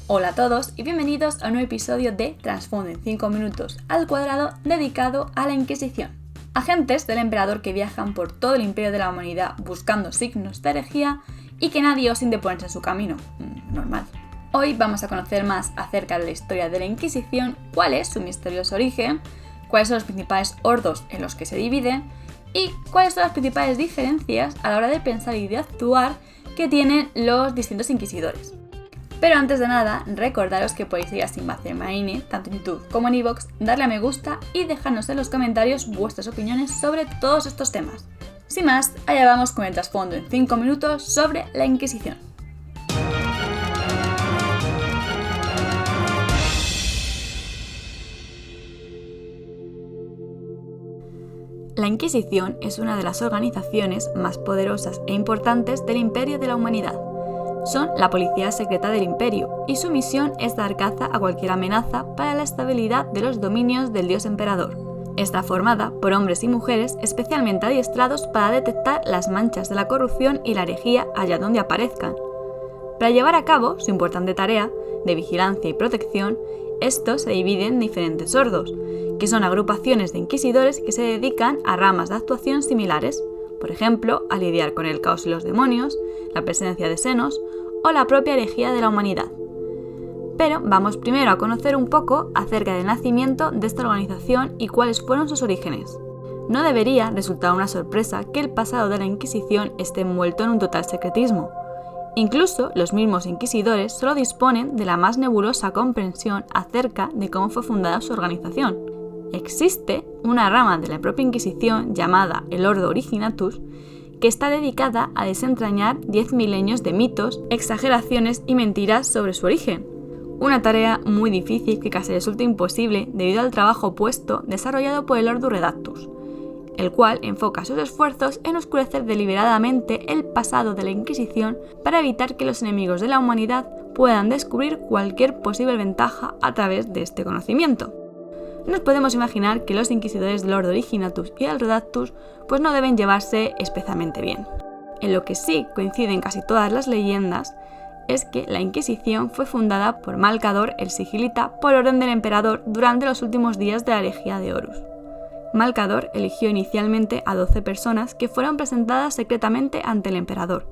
Hola a todos y bienvenidos a un nuevo episodio de Trasfondo en 5 minutos al cuadrado dedicado a la Inquisición. Agentes del emperador que viajan por todo el imperio de la humanidad buscando signos de herejía y que nadie ose interponerse en su camino. Normal. Hoy vamos a conocer más acerca de la historia de la Inquisición, cuál es su misterioso origen, cuáles son los principales ordos en los que se divide y cuáles son las principales diferencias a la hora de pensar y de actuar que tienen los distintos inquisidores. Pero antes de nada, recordaros que podéis ir a Sinbad Marine, tanto en YouTube como en iVoox, darle a me gusta y dejarnos en los comentarios vuestras opiniones sobre todos estos temas. Sin más, allá vamos con el trasfondo en 5 minutos sobre la Inquisición. La Inquisición es una de las organizaciones más poderosas e importantes del Imperio de la Humanidad. Son la policía secreta del imperio y su misión es dar caza a cualquier amenaza para la estabilidad de los dominios del dios emperador. Está formada por hombres y mujeres especialmente adiestrados para detectar las manchas de la corrupción y la herejía allá donde aparezcan. Para llevar a cabo su importante tarea de vigilancia y protección, estos se dividen en diferentes ordos, que son agrupaciones de inquisidores que se dedican a ramas de actuación similares, por ejemplo, a lidiar con el caos y los demonios, la presencia de senos o la propia herejía de la humanidad. Pero vamos primero a conocer un poco acerca del nacimiento de esta organización y cuáles fueron sus orígenes. No debería resultar una sorpresa que el pasado de la Inquisición esté envuelto en un total secretismo. Incluso los mismos inquisidores solo disponen de la más nebulosa comprensión acerca de cómo fue fundada su organización. Existe una rama de la propia Inquisición llamada el Ordo Originatus que está dedicada a desentrañar 10 milenios de mitos, exageraciones y mentiras sobre su origen. Una tarea muy difícil que casi resulta imposible debido al trabajo opuesto desarrollado por el Ordo Redactus, el cual enfoca sus esfuerzos en oscurecer deliberadamente el pasado de la Inquisición para evitar que los enemigos de la humanidad puedan descubrir cualquier posible ventaja a través de este conocimiento. Nos podemos imaginar que los inquisidores del Ordo Originatus y el Redactus pues no deben llevarse especialmente bien. En lo que sí coinciden casi todas las leyendas es que la Inquisición fue fundada por Malcador el Sigilita por orden del emperador durante los últimos días de la herejía de Horus. Malcador eligió inicialmente a 12 personas que fueron presentadas secretamente ante el emperador,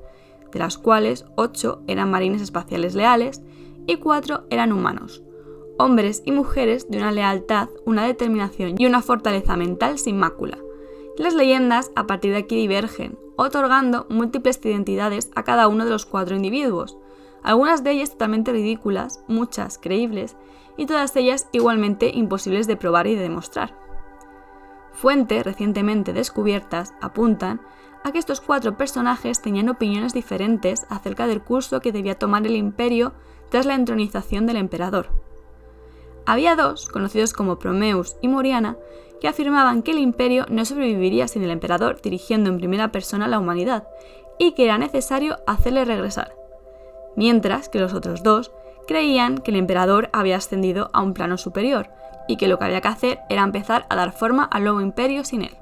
de las cuales 8 eran marines espaciales leales y 4 eran humanos. Hombres y mujeres de una lealtad, una determinación y una fortaleza mental sin mácula. Las leyendas a partir de aquí divergen, otorgando múltiples identidades a cada uno de los 4 individuos, algunas de ellas totalmente ridículas, muchas creíbles y todas ellas igualmente imposibles de probar y de demostrar. Fuentes recientemente descubiertas apuntan a que estos 4 personajes tenían opiniones diferentes acerca del curso que debía tomar el imperio tras la entronización del emperador. Había 2, conocidos como Promeus y Moriana, que afirmaban que el imperio no sobreviviría sin el emperador dirigiendo en primera persona a la humanidad y que era necesario hacerle regresar, mientras que los otros 2 creían que el emperador había ascendido a un plano superior y que lo que había que hacer era empezar a dar forma al nuevo imperio sin él.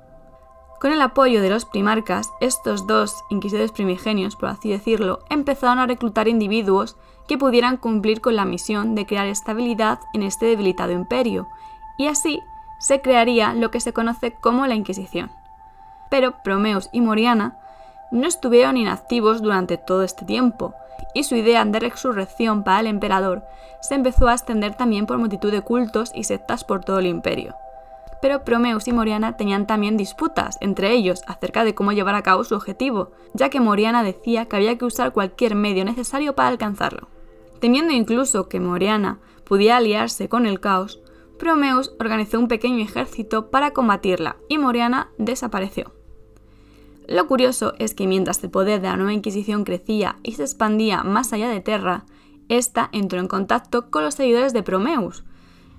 Con el apoyo de los primarcas, estos 2 inquisidores primigenios, por así decirlo, empezaron a reclutar individuos que pudieran cumplir con la misión de crear estabilidad en este debilitado imperio, y así se crearía lo que se conoce como la Inquisición. Pero Promeus y Moriana no estuvieron inactivos durante todo este tiempo, y su idea de resurrección para el emperador se empezó a extender también por multitud de cultos y sectas por todo el imperio. Pero Promeus y Moriana tenían también disputas entre ellos acerca de cómo llevar a cabo su objetivo, ya que Moriana decía que había que usar cualquier medio necesario para alcanzarlo. Temiendo incluso que Moriana pudiera aliarse con el caos, Promeus organizó un pequeño ejército para combatirla y Moriana desapareció. Lo curioso es que mientras el poder de la nueva Inquisición crecía y se expandía más allá de Terra, ésta entró en contacto con los seguidores de Promeus,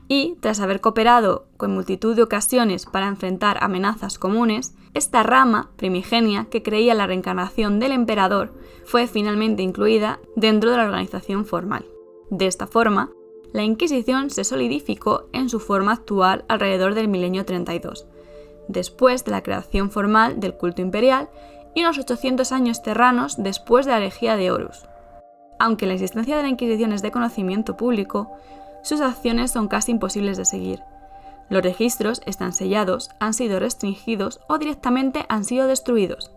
y, tras haber cooperado con multitud de ocasiones para enfrentar amenazas comunes, esta rama primigenia que creía en la reencarnación del emperador fue finalmente incluida dentro de la organización formal. De esta forma, la Inquisición se solidificó en su forma actual alrededor del milenio 32, después de la creación formal del culto imperial y unos 800 años terranos después de la herejía de Horus. Aunque la existencia de la Inquisición es de conocimiento público, sus acciones son casi imposibles de seguir. Los registros están sellados, han sido restringidos o directamente han sido destruidos.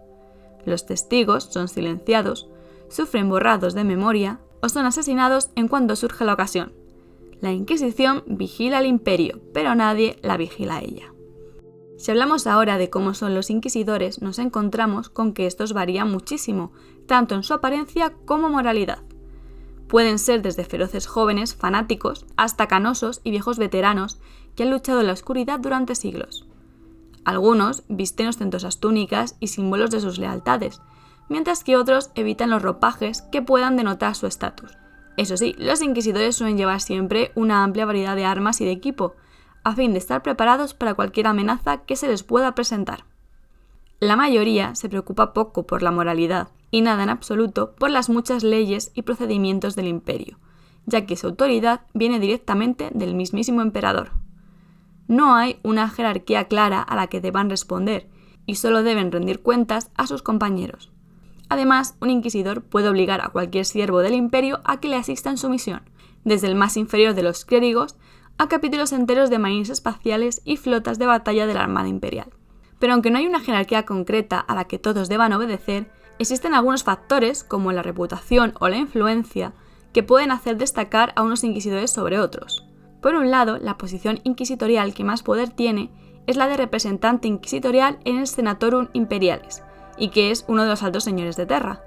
Los testigos son silenciados, sufren borrados de memoria o son asesinados en cuanto surge la ocasión. La Inquisición vigila al imperio, pero nadie la vigila a ella. Si hablamos ahora de cómo son los inquisidores, nos encontramos con que estos varían muchísimo, tanto en su apariencia como moralidad. Pueden ser desde feroces jóvenes, fanáticos, hasta canosos y viejos veteranos que han luchado en la oscuridad durante siglos. Algunos visten ostentosas túnicas y símbolos de sus lealtades, mientras que otros evitan los ropajes que puedan denotar su estatus. Eso sí, los inquisidores suelen llevar siempre una amplia variedad de armas y de equipo, a fin de estar preparados para cualquier amenaza que se les pueda presentar. La mayoría se preocupa poco por la moralidad y nada en absoluto por las muchas leyes y procedimientos del imperio, ya que su autoridad viene directamente del mismísimo emperador. No hay una jerarquía clara a la que deban responder y solo deben rendir cuentas a sus compañeros. Además, un inquisidor puede obligar a cualquier siervo del imperio a que le asista en su misión, desde el más inferior de los clérigos a capítulos enteros de marines espaciales y flotas de batalla de la Armada Imperial. Pero aunque no hay una jerarquía concreta a la que todos deban obedecer, existen algunos factores, como la reputación o la influencia, que pueden hacer destacar a unos inquisidores sobre otros. Por un lado, la posición inquisitorial que más poder tiene es la de representante inquisitorial en el Senatorum Imperialis, y que es uno de los altos señores de Terra.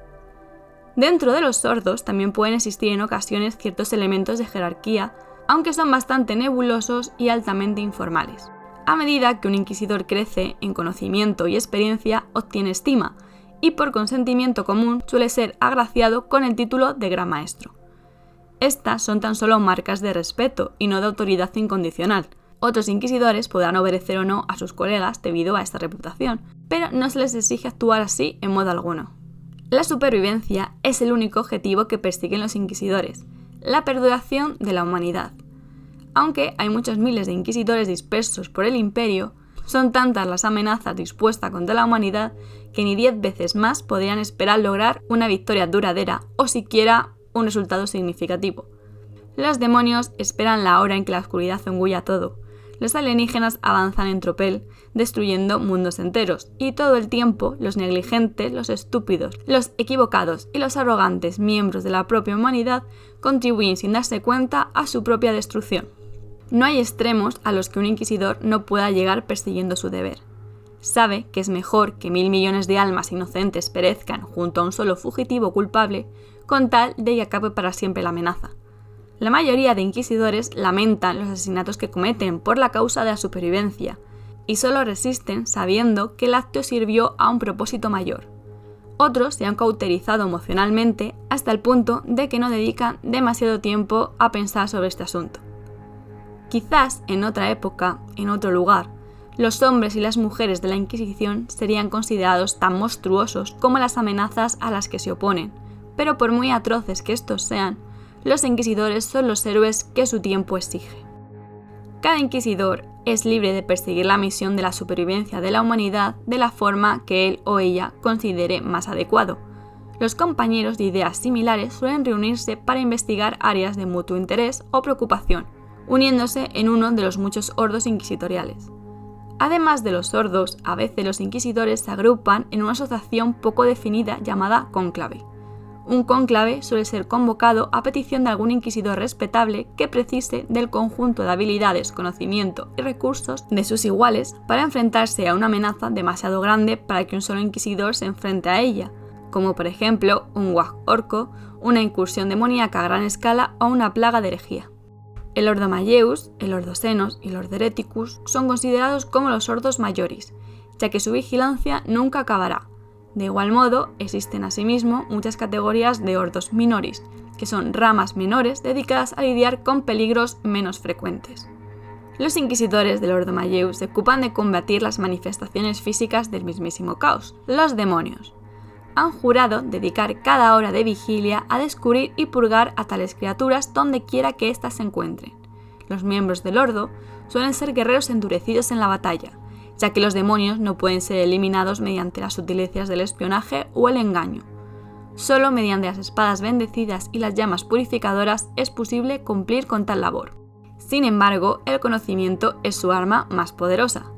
Dentro de los sordos también pueden existir en ocasiones ciertos elementos de jerarquía, aunque son bastante nebulosos y altamente informales. A medida que un inquisidor crece en conocimiento y experiencia, obtiene estima, y por consentimiento común suele ser agraciado con el título de Gran Maestro. Estas son tan solo marcas de respeto y no de autoridad incondicional. Otros inquisidores podrán obedecer o no a sus colegas debido a esta reputación, pero no se les exige actuar así en modo alguno. La supervivencia es el único objetivo que persiguen los inquisidores, la perduración de la humanidad. Aunque hay muchos miles de inquisidores dispersos por el imperio, son tantas las amenazas dispuestas contra la humanidad que ni 10 veces más podrían esperar lograr una victoria duradera o siquiera un resultado significativo. Los demonios esperan la hora en que la oscuridad engulla todo. Los alienígenas avanzan en tropel, destruyendo mundos enteros, y todo el tiempo los negligentes, los estúpidos, los equivocados y los arrogantes miembros de la propia humanidad contribuyen sin darse cuenta a su propia destrucción. No hay extremos a los que un inquisidor no pueda llegar persiguiendo su deber. Sabe que es mejor que 1.000 millones de almas inocentes perezcan junto a un solo fugitivo culpable, con tal de que acabe para siempre la amenaza. La mayoría de inquisidores lamentan los asesinatos que cometen por la causa de la supervivencia, y solo resisten sabiendo que el acto sirvió a un propósito mayor. Otros se han cauterizado emocionalmente hasta el punto de que no dedican demasiado tiempo a pensar sobre este asunto. Quizás en otra época, en otro lugar, los hombres y las mujeres de la Inquisición serían considerados tan monstruosos como las amenazas a las que se oponen, pero por muy atroces que estos sean, los inquisidores son los héroes que su tiempo exige. Cada inquisidor es libre de perseguir la misión de la supervivencia de la humanidad de la forma que él o ella considere más adecuado. Los compañeros de ideas similares suelen reunirse para investigar áreas de mutuo interés o preocupación, uniéndose en uno de los muchos ordos inquisitoriales. Además de los ordos, a veces los inquisidores se agrupan en una asociación poco definida llamada cónclave. Un cónclave suele ser convocado a petición de algún inquisidor respetable que precise del conjunto de habilidades, conocimiento y recursos de sus iguales para enfrentarse a una amenaza demasiado grande para que un solo inquisidor se enfrente a ella, como por ejemplo un Wag Orco, una incursión demoníaca a gran escala o una plaga de herejía. El Ordo Malleus, el Ordo Xenos y el Ordo Hereticus son considerados como los Ordos Majoris, ya que su vigilancia nunca acabará. De igual modo, existen asimismo muchas categorías de Ordos Minoris, que son ramas menores dedicadas a lidiar con peligros menos frecuentes. Los inquisidores del Ordo Malleus se ocupan de combatir las manifestaciones físicas del mismísimo caos, los demonios. Han jurado dedicar cada hora de vigilia a descubrir y purgar a tales criaturas donde quiera que éstas se encuentren. Los miembros del Ordo suelen ser guerreros endurecidos en la batalla, ya que los demonios no pueden ser eliminados mediante las sutilezas del espionaje o el engaño. Solo mediante las espadas bendecidas y las llamas purificadoras es posible cumplir con tal labor. Sin embargo, el conocimiento es su arma más poderosa.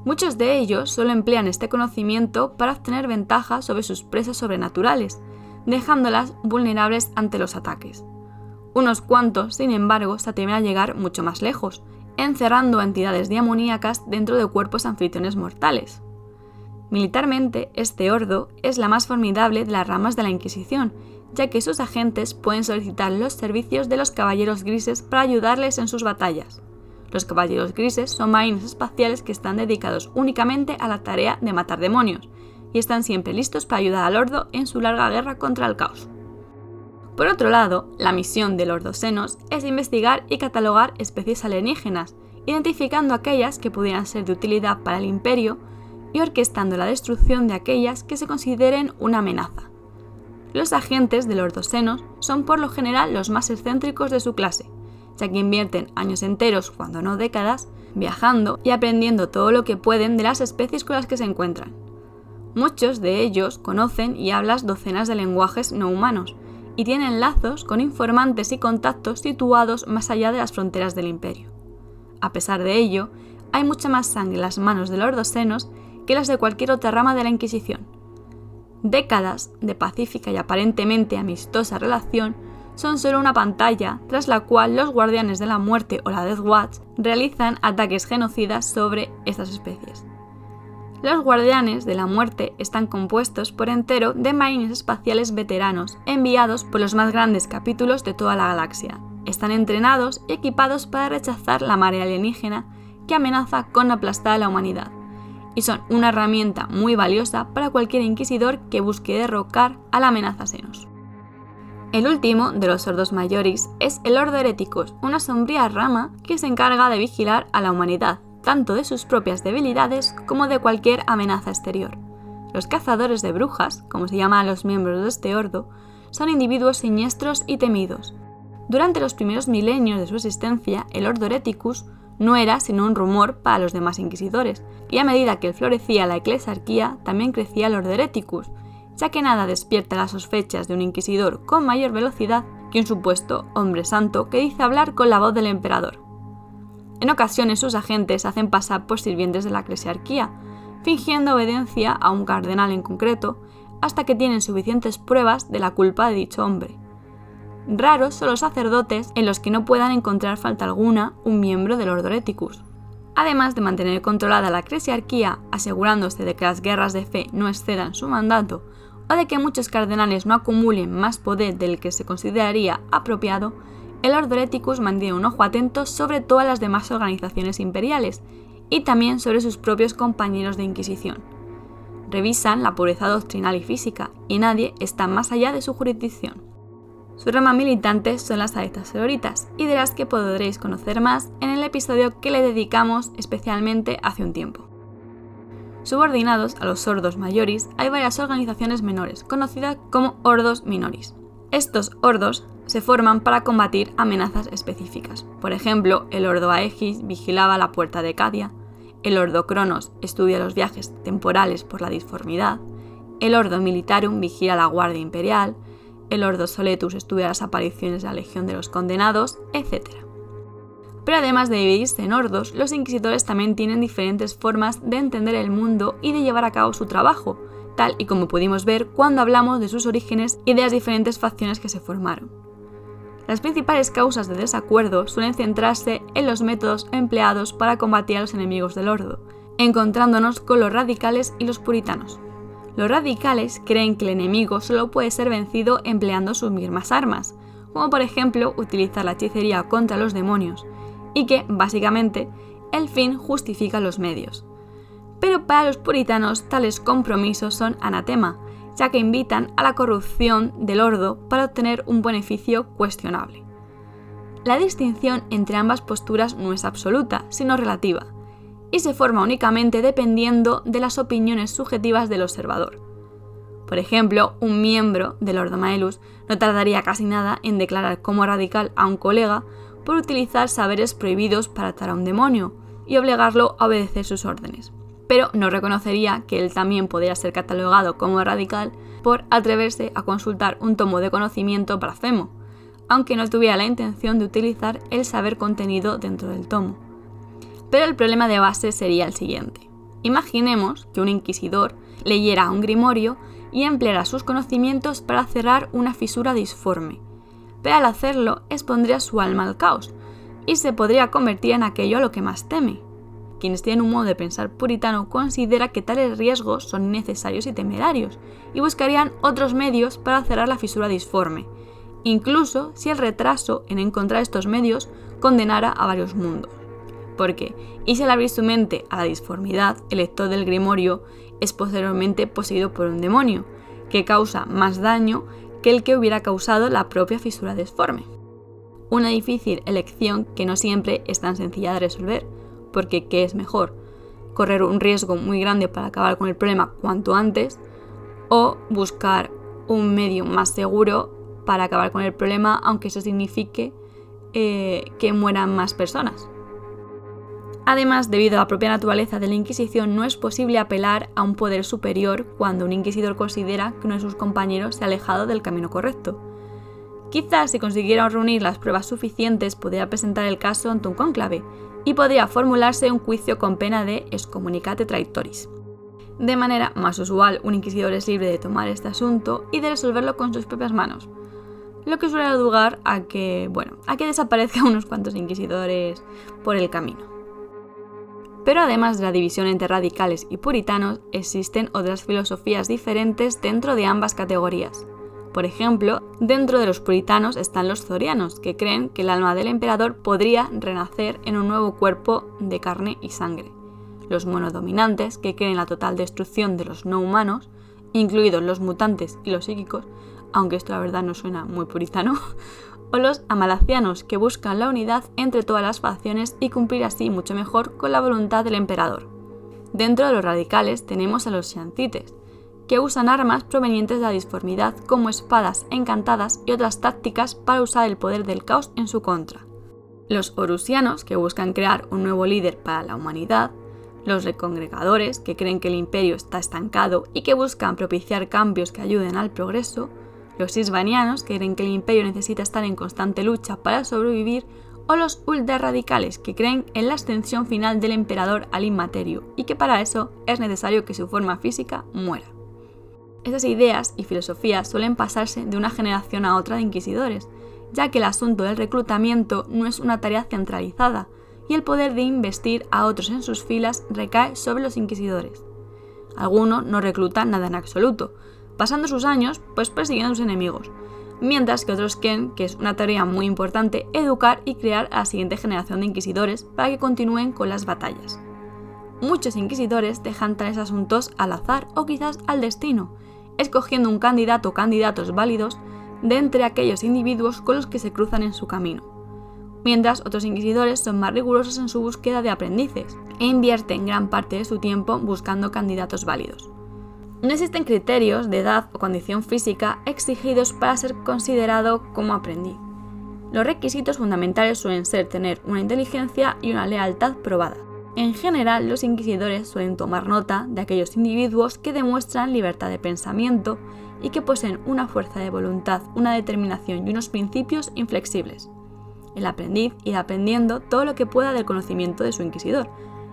Muchos de ellos solo emplean este conocimiento para obtener ventaja sobre sus presas sobrenaturales, dejándolas vulnerables ante los ataques. Unos cuantos, sin embargo, se atreven a llegar mucho más lejos, encerrando a entidades demoníacas dentro de cuerpos anfitriones mortales. Militarmente, este ordo es la más formidable de las ramas de la Inquisición, ya que sus agentes pueden solicitar los servicios de los Caballeros Grises para ayudarles en sus batallas. Los Caballeros Grises son marines espaciales que están dedicados únicamente a la tarea de matar demonios, y están siempre listos para ayudar al Ordo en su larga guerra contra el caos. Por otro lado, la misión del Ordo Xenos es investigar y catalogar especies alienígenas, identificando aquellas que pudieran ser de utilidad para el Imperio y orquestando la destrucción de aquellas que se consideren una amenaza. Los agentes del Ordo Xenos son por lo general los más excéntricos de su clase, ya que invierten años enteros, cuando no décadas, viajando y aprendiendo todo lo que pueden de las especies con las que se encuentran. Muchos de ellos conocen y hablan docenas de lenguajes no humanos, y tienen lazos con informantes y contactos situados más allá de las fronteras del Imperio. A pesar de ello, hay mucha más sangre en las manos del Ordo Xenos que las de cualquier otra rama de la Inquisición. Décadas de pacífica y aparentemente amistosa relación son solo una pantalla tras la cual los Guardianes de la Muerte o la Death Watch realizan ataques genocidas sobre estas especies. Los Guardianes de la Muerte están compuestos por entero de marines espaciales veteranos enviados por los más grandes capítulos de toda la galaxia. Están entrenados y equipados para rechazar la marea alienígena que amenaza con aplastar a la humanidad, y son una herramienta muy valiosa para cualquier inquisidor que busque derrocar a la amenaza Xenos. El último de los Ordos Majoris es el Ordo Hereticus, una sombría rama que se encarga de vigilar a la humanidad, tanto de sus propias debilidades como de cualquier amenaza exterior. Los cazadores de brujas, como se llaman a los miembros de este ordo, son individuos siniestros y temidos. Durante los primeros milenios de su existencia, el Ordo Hereticus no era sino un rumor para los demás inquisidores, y a medida que florecía la eclesiarquía, también crecía el Ordo Hereticus, ya que nada despierta las sospechas de un inquisidor con mayor velocidad que un supuesto hombre santo que dice hablar con la voz del emperador. En ocasiones sus agentes hacen pasar por sirvientes de la eclesiarquía, fingiendo obediencia a un cardenal en concreto, hasta que tienen suficientes pruebas de la culpa de dicho hombre. Raros son los sacerdotes en los que no puedan encontrar falta alguna un miembro del Ordo Hereticus. Además de mantener controlada la eclesiarquía, asegurándose de que las guerras de fe no excedan su mandato, o de que muchos cardenales no acumulen más poder del que se consideraría apropiado, el Ordo Hereticus mantiene un ojo atento sobre todas las demás organizaciones imperiales y también sobre sus propios compañeros de Inquisición. Revisan la pureza doctrinal y física, y nadie está más allá de su jurisdicción. Su rama militante son las adeptas sororitas, y de las que podréis conocer más en el episodio que le dedicamos especialmente hace un tiempo. Subordinados a los Ordos Majoris hay varias organizaciones menores, conocidas como Ordos Minoris. Estos ordos se forman para combatir amenazas específicas. Por ejemplo, el Ordo Aegis vigilaba la puerta de Cadia, el Ordo Cronos estudia los viajes temporales por la disformidad, el Ordo Militarum vigila la Guardia Imperial, el Ordo Soletus estudia las apariciones de la Legión de los Condenados, etc. Pero además de dividirse en ordos, los inquisidores también tienen diferentes formas de entender el mundo y de llevar a cabo su trabajo, tal y como pudimos ver cuando hablamos de sus orígenes y de las diferentes facciones que se formaron. Las principales causas de desacuerdo suelen centrarse en los métodos empleados para combatir a los enemigos del ordo, encontrándonos con los radicales y los puritanos. Los radicales creen que el enemigo solo puede ser vencido empleando sus mismas armas, como por ejemplo utilizar la hechicería contra los demonios, y que, básicamente, el fin justifica los medios. Pero para los puritanos tales compromisos son anatema, ya que invitan a la corrupción del ordo para obtener un beneficio cuestionable. La distinción entre ambas posturas no es absoluta, sino relativa, y se forma únicamente dependiendo de las opiniones subjetivas del observador. Por ejemplo, un miembro del Ordo Maelus no tardaría casi nada en declarar como radical a un colega por utilizar saberes prohibidos para atar a un demonio y obligarlo a obedecer sus órdenes. pero no reconocería que él también podría ser catalogado como radical por atreverse a consultar un tomo de conocimiento blasfemo, aunque no tuviera la intención de utilizar el saber contenido dentro del tomo. Pero el problema de base sería el siguiente. Imaginemos que un inquisidor leyera un grimorio y empleara sus conocimientos para cerrar una fisura disforme, pero al hacerlo expondría su alma al caos y se podría convertir en aquello a lo que más teme. Quienes tienen un modo de pensar puritano considera que tales riesgos son innecesarios y temerarios y buscarían otros medios para cerrar la fisura disforme, incluso si el retraso en encontrar estos medios condenara a varios mundos. Porque, y si al abrir su mente a la disformidad, el lector del grimorio es posteriormente poseído por un demonio, que causa más daño que el que hubiera causado la propia fisura disforme. Una difícil elección que no siempre es tan sencilla de resolver, porque ¿qué es mejor? ¿Correr un riesgo muy grande para acabar con el problema cuanto antes o buscar un medio más seguro para acabar con el problema, aunque eso signifique que mueran más personas? Además, debido a la propia naturaleza de la Inquisición, no es posible apelar a un poder superior cuando un inquisidor considera que uno de sus compañeros se ha alejado del camino correcto. Quizás si consiguieran reunir las pruebas suficientes, podría presentar el caso ante un cónclave y podría formularse un juicio con pena de excommunicate traitoris. De manera más usual, un inquisidor es libre de tomar este asunto y de resolverlo con sus propias manos, lo que suele dar lugar a que desaparezcan unos cuantos inquisidores por el camino. Pero además de la división entre radicales y puritanos, existen otras filosofías diferentes dentro de ambas categorías. Por ejemplo, dentro de los puritanos están los zorianos, que creen que el alma del emperador podría renacer en un nuevo cuerpo de carne y sangre. Los monodominantes, que creen en la total destrucción de los no humanos, incluidos los mutantes y los psíquicos, aunque esto la verdad no suena muy puritano, o los amalacianos, que buscan la unidad entre todas las facciones y cumplir así mucho mejor con la voluntad del emperador. Dentro de los radicales tenemos a los xiantites, que usan armas provenientes de la disformidad como espadas encantadas y otras tácticas para usar el poder del caos en su contra. Los horusianos, que buscan crear un nuevo líder para la humanidad. Los recongregadores, que creen que el imperio está estancado y que buscan propiciar cambios que ayuden al progreso. Los isbanianos, que creen que el imperio necesita estar en constante lucha para sobrevivir. O los ultrarradicales, que creen en la ascensión final del emperador al inmaterio y que para eso es necesario que su forma física muera. Estas ideas y filosofías suelen pasarse de una generación a otra de inquisidores, ya que el asunto del reclutamiento no es una tarea centralizada y el poder de investir a otros en sus filas recae sobre los inquisidores. Algunos no reclutan nada en absoluto, pasando sus años persiguiendo a sus enemigos, mientras que otros creen que es una tarea muy importante educar y crear a la siguiente generación de inquisidores para que continúen con las batallas. Muchos inquisidores dejan tales asuntos al azar o quizás al destino, escogiendo un candidato o candidatos válidos de entre aquellos individuos con los que se cruzan en su camino, mientras otros inquisidores son más rigurosos en su búsqueda de aprendices e invierten gran parte de su tiempo buscando candidatos válidos. No existen criterios de edad o condición física exigidos para ser considerado como aprendiz. Los requisitos fundamentales suelen ser tener una inteligencia y una lealtad probada. En general, los inquisidores suelen tomar nota de aquellos individuos que demuestran libertad de pensamiento y que poseen una fuerza de voluntad, una determinación y unos principios inflexibles. El aprendiz irá aprendiendo todo lo que pueda del conocimiento de su inquisidor,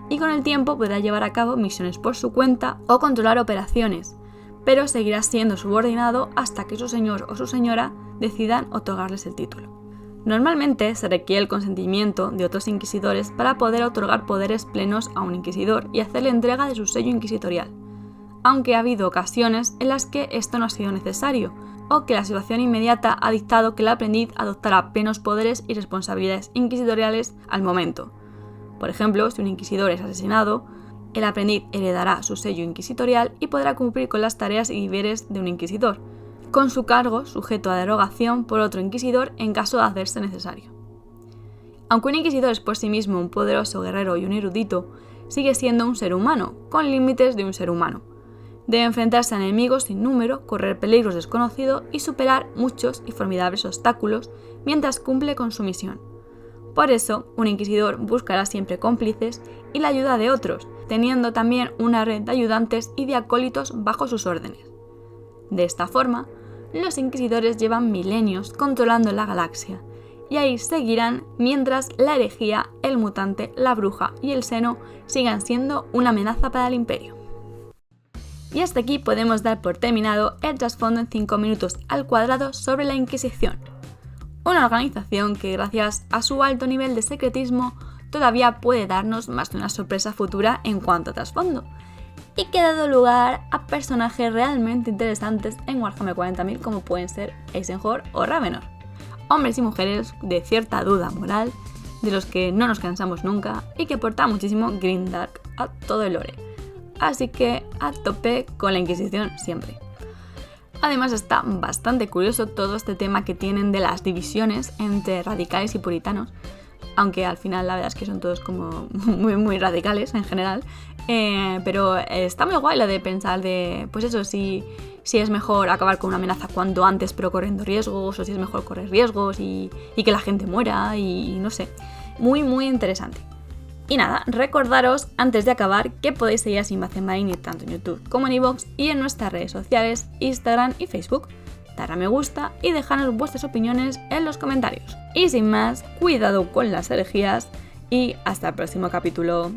y con el tiempo podrá llevar a cabo misiones por su cuenta o controlar operaciones, pero seguirá siendo subordinado hasta que su señor o su señora decidan otorgarles el título. Normalmente se requiere el consentimiento de otros inquisidores para poder otorgar poderes plenos a un inquisidor y hacerle entrega de su sello inquisitorial, aunque ha habido ocasiones en las que esto no ha sido necesario, o que la situación inmediata ha dictado que el aprendiz adoptará plenos poderes y responsabilidades inquisitoriales al momento. Por ejemplo, si un inquisidor es asesinado, el aprendiz heredará su sello inquisitorial y podrá cumplir con las tareas y deberes de un inquisidor, con su cargo sujeto a derogación por otro inquisidor en caso de hacerse necesario. Aunque un inquisidor es por sí mismo un poderoso guerrero y un erudito, sigue siendo un ser humano, con límites de un ser humano. Debe enfrentarse a enemigos sin número, correr peligros desconocidos y superar muchos y formidables obstáculos mientras cumple con su misión. Por eso, un inquisidor buscará siempre cómplices y la ayuda de otros, teniendo también una red de ayudantes y de acólitos bajo sus órdenes. De esta forma, los inquisidores llevan milenios controlando la galaxia, y ahí seguirán mientras la herejía, el mutante, la bruja y el seno sigan siendo una amenaza para el imperio. Y hasta aquí podemos dar por terminado el trasfondo en 5 minutos al cuadrado sobre la Inquisición, una organización que gracias a su alto nivel de secretismo todavía puede darnos más de una sorpresa futura en cuanto a trasfondo, y que ha dado lugar a personajes realmente interesantes en Warhammer 40.000 como pueden ser Eisenhower o Ravenor, hombres y mujeres de cierta duda moral, de los que no nos cansamos nunca y que aporta muchísimo grimdark a todo el lore. Así que a tope con la Inquisición siempre. Además está bastante curioso todo este tema que tienen de las divisiones entre radicales y puritanos, aunque al final la verdad es que son todos como muy radicales en general, pero está muy guay lo de pensar de, pues eso, si es mejor acabar con una amenaza cuanto antes pero corriendo riesgos, o si es mejor correr riesgos y que la gente muera y no sé, muy interesante. Y nada, recordaros antes de acabar que podéis seguir a Sinbad Marine tanto en YouTube como en iVoox y en nuestras redes sociales, Instagram y Facebook. Dar a me gusta y dejadnos vuestras opiniones en los comentarios. Y sin más, cuidado con las herejías y hasta el próximo capítulo.